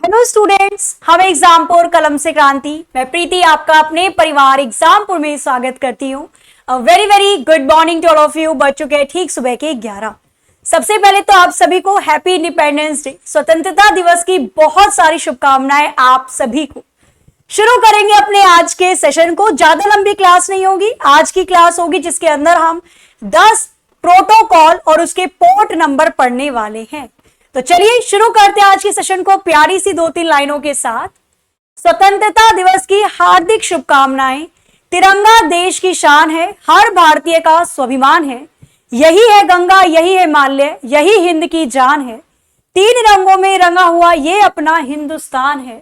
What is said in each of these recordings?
Hello students, हम एग्जामपुर कलम से क्रांति। मैं प्रीति आपका अपने परिवार एग्जामपुर में स्वागत करती हूँ। Very very good morning to all of you. बज चुके हैं ठीक सुबह के 11। सबसे पहले तो आप सभी को हैप्पी इंडिपेंडेंस डे, स्वतंत्रता दिवस की बहुत सारी शुभकामनाएं आप सभी को। शुरू करेंगे अपने आज के सेशन को। ज्यादा लंबी क्लास नहीं होगी, आज की क्लास होगी जिसके अंदर हम 10 प्रोटोकॉल और उसके पोर्ट नंबर पढ़ने वाले हैं। तो चलिए शुरू करते हैं आज के सेशन को प्यारी सी 2-3 लाइनों के साथ। स्वतंत्रता दिवस की हार्दिक शुभकामनाएं। तिरंगा देश की शान है, हर भारतीय का स्वाभिमान है। यही है गंगा, यही है हिमालय, यही हिंद की जान है। 3 रंगों में रंगा हुआ ये अपना हिंदुस्तान है।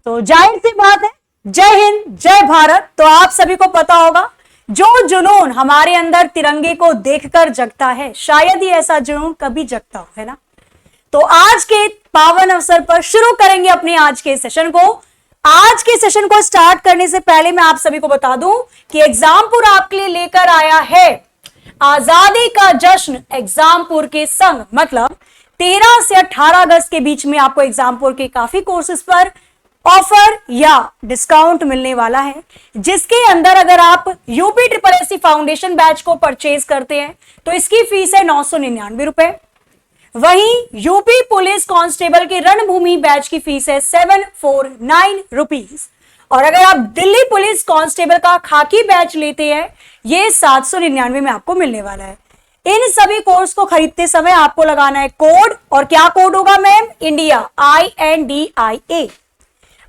तो जाहिर सी बात है, जय हिंद जय भारत। तो आप सभी को पता होगा, जो जुनून हमारे अंदर तिरंगे को देखकर जगता है, शायद ही ऐसा जुनून कभी जगता हो, है ना। तो आज के पावन अवसर पर शुरू करेंगे अपने आज के सेशन को। आज के सेशन को स्टार्ट करने से पहले मैं आप सभी को बता दूं कि एग्जामपुर आपके लिए लेकर आया है आजादी का जश्न एग्जामपुर के संग। मतलब 13 से 18 अगस्त के बीच में आपको एग्जामपुर के काफी कोर्सेज पर ऑफर या डिस्काउंट मिलने वाला है, जिसके अंदर अगर आप यूपी SSC फाउंडेशन बैच को परचेज करते हैं तो इसकी फीस है 999 रुपए। वहीं यूपी पुलिस कांस्टेबल के रणभूमि बैच की फीस है 749 रुपीज। और अगर आप दिल्ली पुलिस कांस्टेबल का खाकी बैच लेते हैं, ये 799 में आपको मिलने वाला है। इन सभी कोर्स को खरीदते समय आपको लगाना है कोड। और क्या कोड होगा मैम? India, INDIA।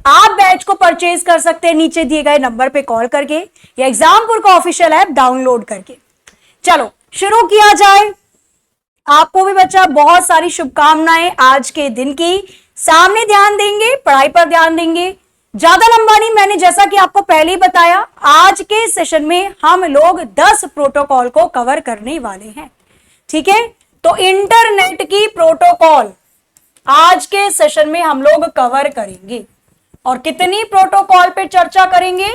आप बैच को परचेज कर सकते हैं नीचे दिए गए नंबर पे कॉल करके या एग्जामपुर का ऑफिशियल ऐप डाउनलोड करके। चलो शुरू किया जाए। आपको भी बच्चा बहुत सारी शुभकामनाएं आज के दिन की। सामने ध्यान देंगे, पढ़ाई पर ध्यान देंगे। ज्यादा लंबा नहीं, मैंने जैसा कि आपको पहले ही बताया, आज के सेशन में हम लोग 10 प्रोटोकॉल को कवर करने वाले हैं। ठीक है, तो इंटरनेट की प्रोटोकॉल आज के सेशन में हम लोग कवर करेंगे। और कितनी प्रोटोकॉल पे चर्चा करेंगे?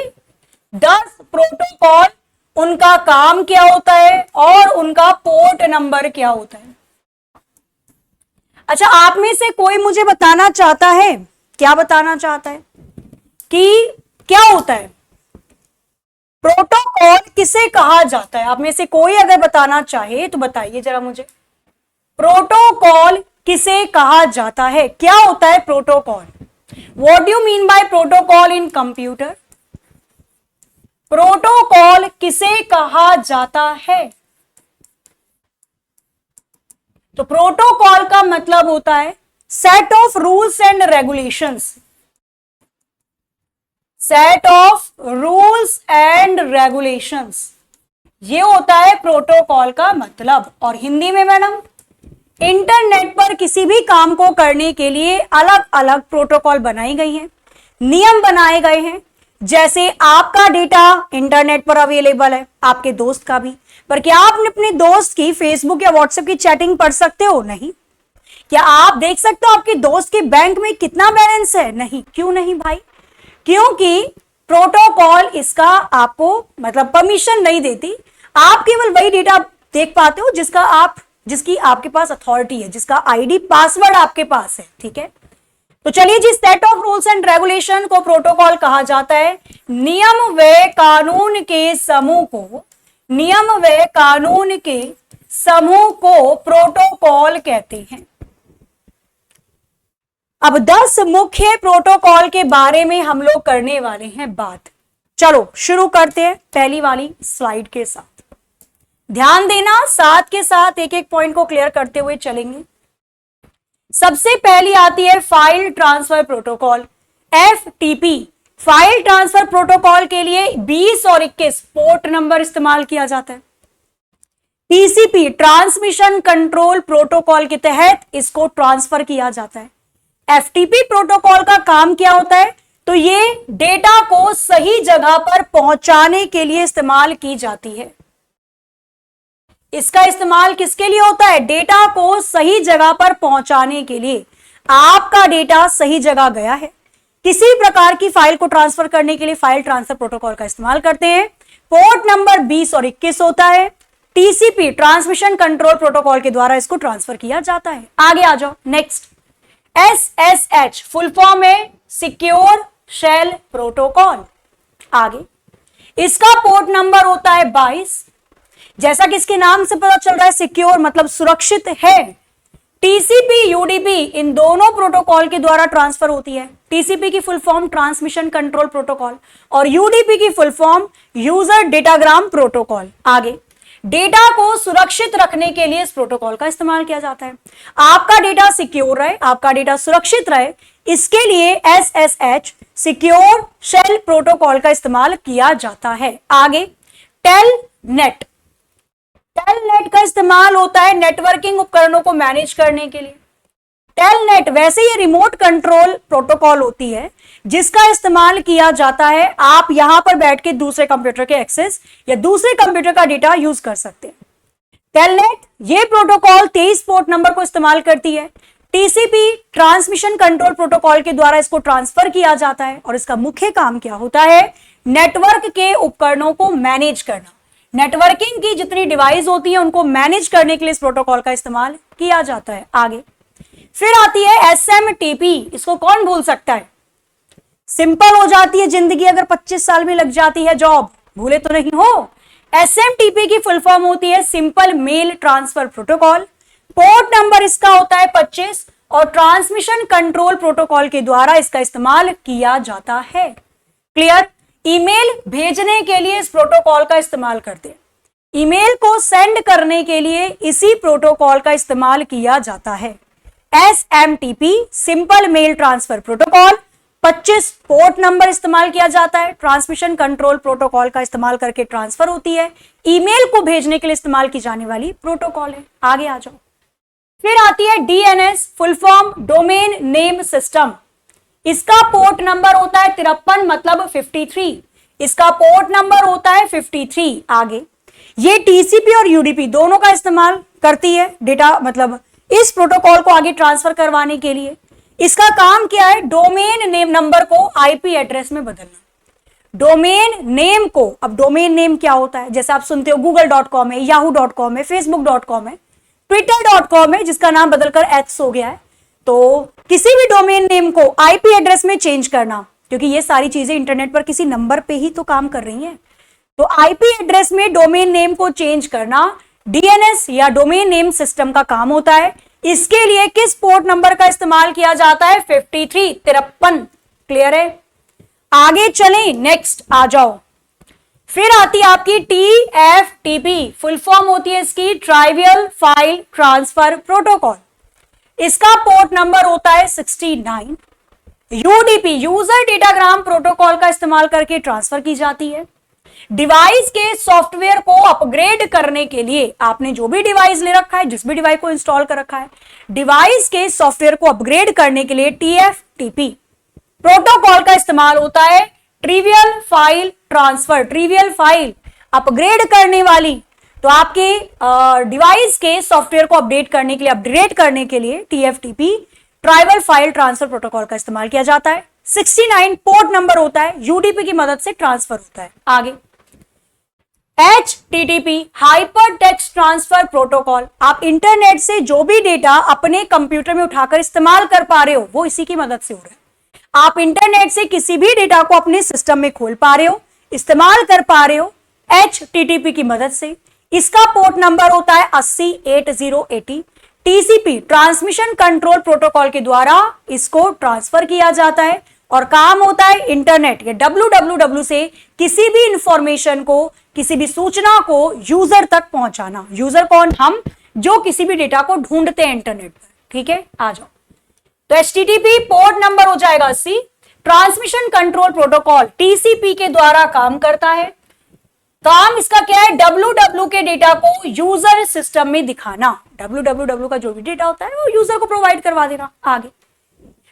10 प्रोटोकॉल। उनका काम क्या होता है और उनका पोर्ट नंबर क्या होता है। अच्छा, आप में से कोई मुझे बताना चाहता है, क्या बताना चाहता है कि क्या होता है प्रोटोकॉल, किसे कहा जाता है? आप में से कोई अगर बताना चाहे तो बताइए जरा मुझे, प्रोटोकॉल किसे कहा जाता है? क्या होता है protocol? What do you mean by protocol in computer? Protocol किसे कहा जाता है? तो प्रोटोकॉल का मतलब होता है set of rules and regulations. Set of rules and regulations, ये होता है प्रोटोकॉल का मतलब। और हिंदी में मैडम, इंटरनेट पर किसी भी काम को करने के लिए अलग अलग प्रोटोकॉल बनाई गई हैं, नियम बनाए गए हैं। जैसे आपका डेटा इंटरनेट पर अवेलेबल है, आपके दोस्त का भी, पर क्या आप अपने दोस्त की फेसबुक या व्हाट्सएप की चैटिंग पढ़ सकते हो? नहीं। क्या आप देख सकते हो आपके दोस्त के बैंक में कितना बैलेंस है? नहीं। क्यों नहीं भाई? क्योंकि प्रोटोकॉल इसका आपको मतलब परमिशन नहीं देती। आप केवल वही डेटा देख पाते हो जिसकी आपके पास अथॉरिटी है, जिसका ID पासवर्ड आपके पास है। ठीक है, तो चलिए जी, set of rules and regulation को प्रोटोकॉल कहा जाता है। नियम व कानून के समूह को, नियम व कानून के समूह को प्रोटोकॉल कहते हैं। अब 10 मुख्य प्रोटोकॉल के बारे में हम लोग करने वाले हैं बात। चलो शुरू करते हैं पहली वाली स्लाइड के साथ। ध्यान देना, साथ के साथ एक एक पॉइंट को क्लियर करते हुए चलेंगे। सबसे पहली आती है file transfer protocol, FTP। File transfer protocol के लिए 20 और 21 पोर्ट नंबर इस्तेमाल किया जाता है। TCP ट्रांसमिशन कंट्रोल प्रोटोकॉल के तहत इसको ट्रांसफर किया जाता है। FTP प्रोटोकॉल का काम क्या होता है? तो ये डेटा को सही जगह पर पहुंचाने के लिए इस्तेमाल की जाती है। इसका इस्तेमाल किसके लिए होता है? डेटा को सही जगह पर पहुंचाने के लिए। आपका डेटा सही जगह गया है, किसी प्रकार की फाइल को ट्रांसफर करने के लिए फाइल ट्रांसफर प्रोटोकॉल का इस्तेमाल करते हैं। पोर्ट नंबर 20 और 21 होता है। TCP ट्रांसमिशन कंट्रोल प्रोटोकॉल के द्वारा इसको ट्रांसफर किया जाता है। आगे आ जाओ, नेक्स्ट SSH फुल फॉर्म है सिक्योर शेल प्रोटोकॉल। आगे इसका पोर्ट नंबर होता है 22। जैसा कि इसके नाम से पता चल रहा है सिक्योर मतलब सुरक्षित है। टीसीपी यूडीपी इन दोनों प्रोटोकॉल के द्वारा ट्रांसफर होती है। टीसीपी की full form transmission control protocol और यूडीपी की full form user datagram protocol. आगे डेटा को सुरक्षित रखने के लिए इस प्रोटोकॉल का इस्तेमाल किया जाता है। आपका डेटा सिक्योर रहे, आपका डेटा सुरक्षित रहे, इसके लिए SSH सिक्योर शेल प्रोटोकॉल का इस्तेमाल किया जाता है। आगे टेलनेट। टेलनेट का इस्तेमाल होता है नेटवर्किंग उपकरणों को मैनेज करने के लिए। टेलनेट वैसे ये रिमोट कंट्रोल प्रोटोकॉल होती है जिसका इस्तेमाल किया जाता है। आप यहां पर बैठ के दूसरे कंप्यूटर के एक्सेस या दूसरे कंप्यूटर का डेटा यूज कर सकते हैं। टेलनेट ये प्रोटोकॉल 23 पोर्ट नंबर को इस्तेमाल करती है। टीसीपी ट्रांसमिशन कंट्रोल प्रोटोकॉल के द्वारा इसको ट्रांसफर किया जाता है और इसका मुख्य काम क्या होता है? नेटवर्क के उपकरणों को मैनेज करना। नेटवर्किंग की जितनी डिवाइस होती है उनको मैनेज करने के लिए इस प्रोटोकॉल का इस्तेमाल किया जाता है। आगे फिर आती है SMTP। इसको कौन भूल सकता है? सिंपल हो जाती है जिंदगी अगर 25 साल में लग जाती है जॉब, भूले तो नहीं हो। SMTP की फुल फॉर्म होती है simple mail transfer protocol. Port number इसका होता है 25 और ट्रांसमिशन कंट्रोल प्रोटोकॉल के द्वारा इसका इस्तेमाल किया जाता है। क्लियर? ईमेल भेजने के लिए इस प्रोटोकॉल का इस्तेमाल करते हैं। ईमेल को सेंड करने के लिए इसी प्रोटोकॉल का इस्तेमाल किया जाता है। SMTP simple mail transfer protocol 25 port number इस्तेमाल किया जाता है। ट्रांसमिशन कंट्रोल प्रोटोकॉल का इस्तेमाल करके ट्रांसफर होती है। ईमेल को भेजने के लिए इस्तेमाल की जाने वाली प्रोटोकॉल है। आगे आ जाओ। फिर आती है DNS full form domain name system. इसका पोर्ट नंबर होता है 53 मतलब 53। इसका पोर्ट नंबर होता है 53। आगे ये TCP और UDP दोनों का इस्तेमाल करती है डेटा मतलब इस प्रोटोकॉल को आगे ट्रांसफर करवाने के लिए। इसका काम क्या है? डोमेन नेम नंबर को IP एड्रेस में बदलना। डोमेन नेम को, अब डोमेन नेम क्या होता है? जैसे आप सुनते हो google.com है, yahoo.com है, facebook.com है, twitter.com है जिसका नाम बदलकर X हो गया है। तो किसी भी डोमेन नेम को IP एड्रेस में चेंज करना, क्योंकि ये सारी चीजें इंटरनेट पर किसी नंबर पे ही तो काम कर रही हैं, तो IP एड्रेस में डोमेन नेम को चेंज करना DNS या डोमेन नेम सिस्टम का काम होता है। इसके लिए किस पोर्ट नंबर का इस्तेमाल किया जाता है? 53। क्लियर है? आगे चलें, नेक्स्ट आ जाओ। फिर आती है आपकी TFTP। फुल फॉर्म होती है इसकी ट्राइवियल फाइल ट्रांसफर प्रोटोकॉल। इसका पोर्ट नंबर होता है 69। UDP यूजर डेटाग्राम प्रोटोकॉल का इस्तेमाल करके ट्रांसफर की जाती है। डिवाइस के सॉफ्टवेयर को अपग्रेड करने के लिए आपने जो भी डिवाइस ले रखा है, जिस भी डिवाइस को इंस्टॉल कर रखा है, डिवाइस के सॉफ्टवेयर को अपग्रेड करने के लिए TFTP प्रोटोकॉल का इस्तेमाल होता है। Trivial file transfer, trivial file upgrade करने वाली, तो आपके डिवाइस के सॉफ्टवेयर को अपडेट करने के लिए, अपग्रेड करने के लिए TFTP trivial file transfer protocol का इस्तेमाल किया जाता है। 69 पोर्ट नंबर होता है, UDP की मदद से ट्रांसफर होता है। आगे HTTP hyper text transfer protocol. आप इंटरनेट से जो भी डेटा अपने कंप्यूटर में उठाकर इस्तेमाल कर पा रहे हो वो इसी की मदद से हो रहा है। आप इंटरनेट से किसी भी डेटा को अपने सिस्टम में खोल पा रहे हो, इस्तेमाल कर पा रहे हो HTTP की मदद से। इसका पोर्ट नंबर होता है 808080। TCP ट्रांसमिशन कंट्रोल प्रोटोकॉल के द्वारा इसको ट्रांसफर किया जाता है और काम होता है इंटरनेट या www से किसी भी इंफॉर्मेशन को, किसी भी सूचना को यूजर तक पहुंचाना। यूजर कौन? हम, जो किसी भी डेटा को ढूंढते हैं इंटरनेट पर। ठीक है, आ जाओ। तो HTTP पोर्ट नंबर हो जाएगा 80। ट्रांसमिशन कंट्रोल प्रोटोकॉल TCP के द्वारा काम करता है। काम इसका क्या है? www के डेटा को यूजर सिस्टम में दिखाना। www का जो भी डेटा होता है वो यूजर को प्रोवाइड करवा देना। आगे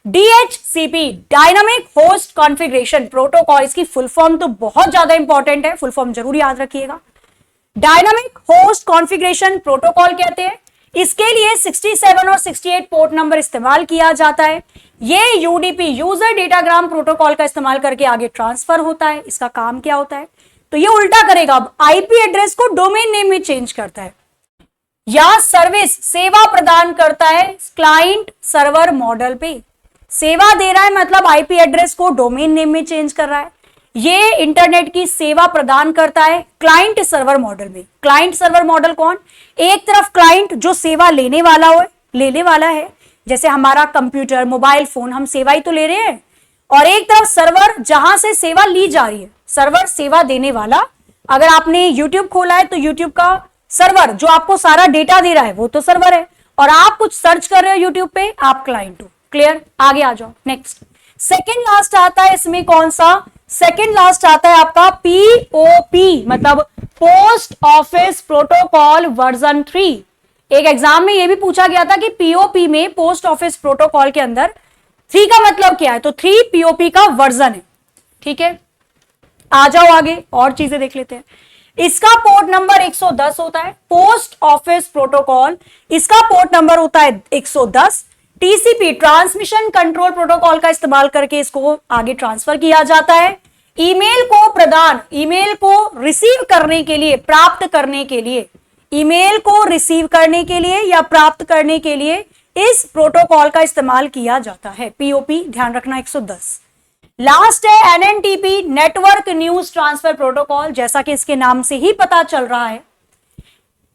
DHCP dynamic host configuration protocol. इसकी फुल फॉर्म तो बहुत ज्यादा इंपॉर्टेंट है, फुल फॉर्म जरूर याद रखिएगा। डायनामिक होस्ट कॉन्फ़िगरेशन प्रोटोकॉल कहते हैं। इसके लिए 67 और 68 पोर्ट नंबर इस्तेमाल किया जाता है। ये UDP यूजर डेटाग्राम प्रोटोकॉल का इस्तेमाल करके आगे ट्रांसफर होता है। इसका काम क्या होता है? तो ये उल्टा करेगा, अब IP एड्रेस को डोमेन नेम में चेंज करता है। या सर्विस सेवा प्रदान करता है क्लाइंट सर्वर मॉडल पे। सेवा दे रहा है मतलब आईपी एड्रेस को डोमेन नेम में चेंज कर रहा है। ये इंटरनेट की सेवा प्रदान करता है क्लाइंट सर्वर मॉडल में। क्लाइंट सर्वर मॉडल कौन? एक तरफ क्लाइंट जो सेवा लेने वाला है, जैसे हमारा कंप्यूटर, मोबाइल फोन, हम सेवा ही तो ले रहे हैं, और एक तरफ सर्वर जहां से सेवा ली जा रही है, सर्वर सेवा देने वाला। अगर आपने यूट्यूब खोला है तो यूट्यूब का सर्वर जो आपको सारा डेटा दे रहा है वो तो सर्वर है, और आप कुछ सर्च कर रहे हो यूट्यूब पे, आप क्लाइंट हो। क्लियर? आगे आ जाओ। नेक्स्ट सेकेंड लास्ट आता है इसमें कौन सा? सेकेंड लास्ट आता है आपका पीओपी, मतलब पोस्ट ऑफिस प्रोटोकॉल वर्जन 3। एक एग्जाम में यह भी पूछा गया था कि पीओपी में, पोस्ट ऑफिस प्रोटोकॉल के अंदर 3 का मतलब क्या है, तो 3 पीओपी का वर्जन है। ठीक है, आ जाओ आगे और चीजें देख लेते हैं। इसका पोर्ट नंबर 110 होता है, पोस्ट ऑफिस प्रोटोकॉल, इसका पोर्ट नंबर होता है 110। टीसीपी ट्रांसमिशन कंट्रोल प्रोटोकॉल का इस्तेमाल करके इसको आगे ट्रांसफर किया जाता है। ईमेल को रिसीव करने के लिए, प्राप्त करने के लिए, ईमेल को रिसीव करने के लिए या प्राप्त करने के लिए इस प्रोटोकॉल का इस्तेमाल किया जाता है। पीओपी ध्यान रखना 110। लास्ट है एनएनटीपी, नेटवर्क न्यूज ट्रांसफर प्रोटोकॉल। जैसा कि इसके नाम से ही पता चल रहा है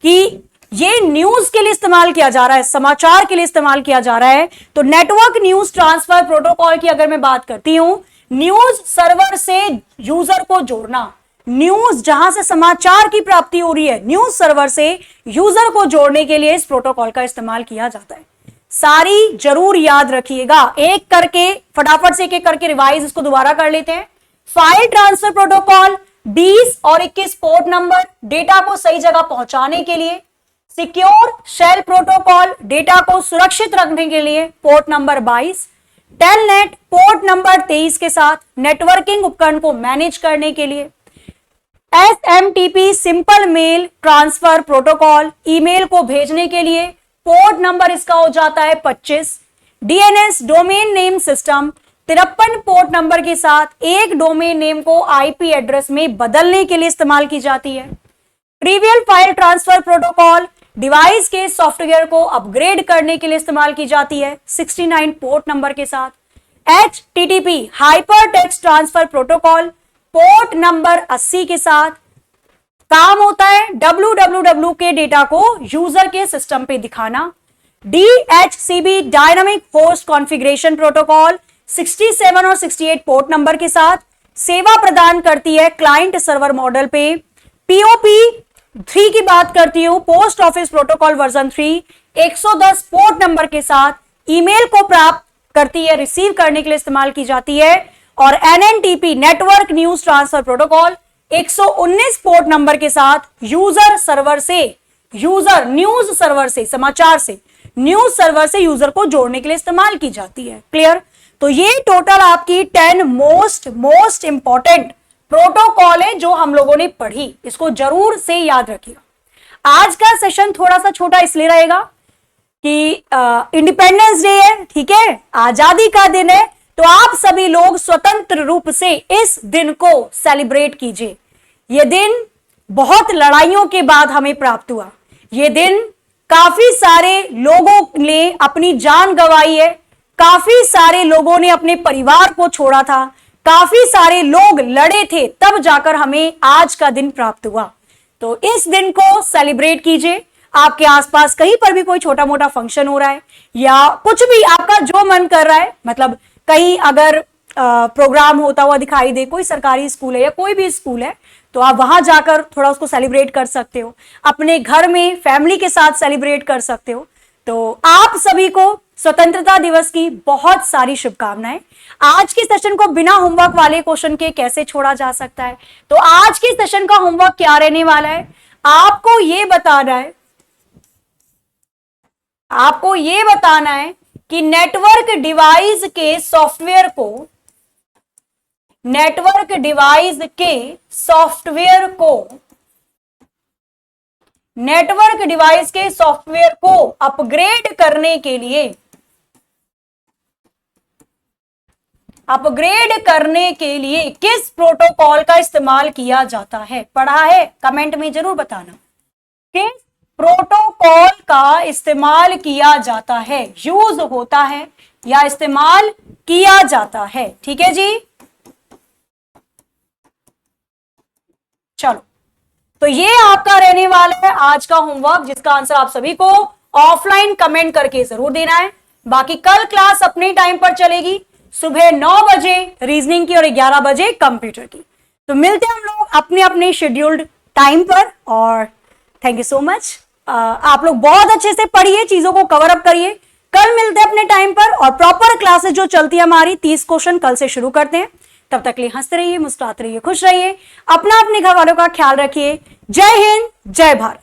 कि ये न्यूज के लिए इस्तेमाल किया जा रहा है, समाचार के लिए इस्तेमाल किया जा रहा है। तो नेटवर्क न्यूज ट्रांसफर प्रोटोकॉल की अगर मैं बात करती हूं, न्यूज सर्वर से यूजर को जोड़ना, न्यूज जहां से समाचार की प्राप्ति हो रही है, न्यूज सर्वर से यूजर को जोड़ने के लिए इस प्रोटोकॉल का इस्तेमाल किया जाता है। सारी जरूर याद रखिएगा, एक करके फटाफट से एक करके रिवाइज इसको दोबारा कर लेते हैं। फाइल ट्रांसफर प्रोटोकॉल 20 और 21 पोर्ट नंबर, डेटा को सही जगह पहुंचाने के लिए। सिक्योर शेल प्रोटोकॉल, डेटा को सुरक्षित रखने के लिए, port number 22। Telnet port number 23 के साथ नेटवर्किंग उपकरण को मैनेज करने के लिए। SMTP simple mail transfer protocol, email को भेजने के लिए, पोर्ट नंबर इसका हो जाता है 25। DNS domain name system 53 port number के साथ एक डोमेन नेम को आईपी एड्रेस में बदलने के लिए इस्तेमाल की जाती है। Trivial file transfer protocol device के सॉफ्टवेयर को अपग्रेड करने के लिए इस्तेमाल की जाती है 69 पोर्ट नंबर के साथ। HTTP hyper text transfer protocol port number 80 के साथ काम होता है www के डेटा को यूजर के सिस्टम पे दिखाना। DHCP dynamic host configuration protocol 67 और 68 पोर्ट नंबर के साथ सेवा प्रदान करती है क्लाइंट सर्वर मॉडल पे। POP 3 की बात करती हूं, post office protocol version 3 110 port number के साथ ईमेल को प्राप्त करती है, रिसीव करने के लिए इस्तेमाल की जाती है। और NNTP network news transfer protocol 119 port number के साथ यूजर न्यूज सर्वर से, समाचार से, न्यूज सर्वर से यूजर को जोड़ने के लिए इस्तेमाल की जाती है। क्लियर? तो ये टोटल आपकी 10 मोस्ट इंपॉर्टेंट प्रोटोकॉल है जो हम लोगों ने पढ़ी, इसको जरूर से याद रखिएगा। आज का सेशन थोड़ा सा छोटा इसलिए रहेगा कि इंडिपेंडेंस डे है, ठीक है, आजादी का दिन है, तो आप सभी लोग स्वतंत्र रूप से इस दिन को सेलिब्रेट कीजिए। यह दिन बहुत लड़ाइयों के बाद हमें प्राप्त हुआ। यह दिन काफी सारे लोगों ने अपनी जान गंवाई है, काफी सारे लोगों ने अपने परिवार को छोड़ा था, काफी सारे लोग लड़े थे, तब जाकर हमें आज का दिन प्राप्त हुआ। तो इस दिन को सेलिब्रेट कीजिए। आपके आसपास कहीं पर भी कोई छोटा मोटा फंक्शन हो रहा है या कुछ भी आपका जो मन कर रहा है, मतलब कहीं अगर प्रोग्राम होता हुआ दिखाई दे, कोई सरकारी स्कूल है या कोई भी स्कूल है, तो आप वहां जाकर थोड़ा उसको सेलिब्रेट कर सकते हो। अपने घर में फैमिली के साथ सेलिब्रेट कर सकते हो। तो आप सभी को स्वतंत्रता दिवस की बहुत सारी शुभकामनाएं। आज के सेशन को बिना होमवर्क वाले क्वेश्चन के कैसे छोड़ा जा सकता है? तो आज के सेशन का होमवर्क क्या रहने वाला है? आपको ये बताना है कि नेटवर्क डिवाइस के सॉफ्टवेयर को अपग्रेड करने के लिए किस प्रोटोकॉल का इस्तेमाल किया जाता है? पढ़ा है? कमेंट में जरूर बताना। किस प्रोटोकॉल का इस्तेमाल किया जाता है, यूज होता है या इस्तेमाल किया जाता है। ठीक है जी, चलो, तो ये आपका रहने वाला है आज का होमवर्क, जिसका आंसर आप सभी को ऑफलाइन कमेंट करके जरूर देना है। बाकी कल क्लास अपने टाइम पर चलेगी, सुबह 9 बजे रीजनिंग की और 11 बजे कंप्यूटर की। तो मिलते हैं हम लोग अपने अपने शेड्यूल्ड टाइम पर, और थैंक यू सो मच। आप लोग बहुत अच्छे से पढ़िए, चीजों को कवर अप करिए। कल मिलते हैं अपने टाइम पर, और प्रॉपर क्लासेस जो चलती है हमारी 30 क्वेश्चन कल से शुरू करते हैं। तब तक के लिए हंसते रहिए, मुस्कुराते रहिए, खुश रहिए, अपना अपने घर वालों का ख्याल रखिए। जय हिंद, जय भारत।